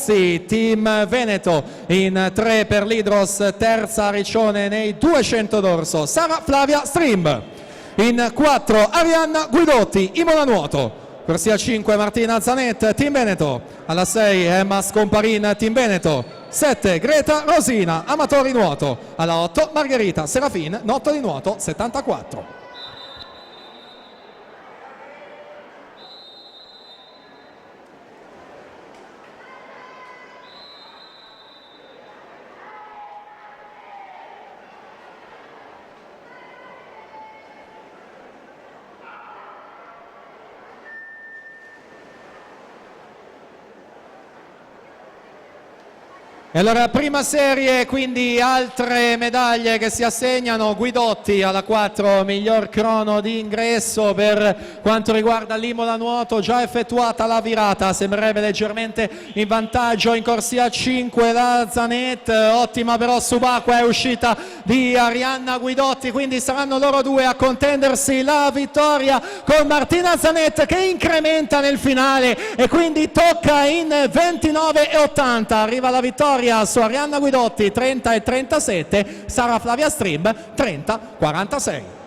posti Team Veneto, in 3 per l'Hydros, terza Riccione nei 200 d'orso Sara Flavia Strimb, in 4 Arianna Guidotti, Imola Nuoto. Corsia 5 Martina Zanet, Team Veneto, alla 6 Emma Scomparin, Team Veneto, 7 Greta Rosina, Amatori Nuoto, alla 8 Margherita Serafin, Notto di Nuoto 74. E allora prima serie, quindi altre medaglie che si assegnano. Guidotti alla 4, miglior crono di ingresso per quanto riguarda l'Imola Nuoto, già effettuata la virata, sembrerebbe leggermente in vantaggio in corsia 5 la Zanet, ottima però subacquea è uscita di Arianna Guidotti, quindi saranno loro due a contendersi la vittoria con Martina Zanet che incrementa nel finale e quindi tocca in 29,80, arriva la vittoria su Arianna Guidotti 30,37, Sara Flavia Strimb 30,46.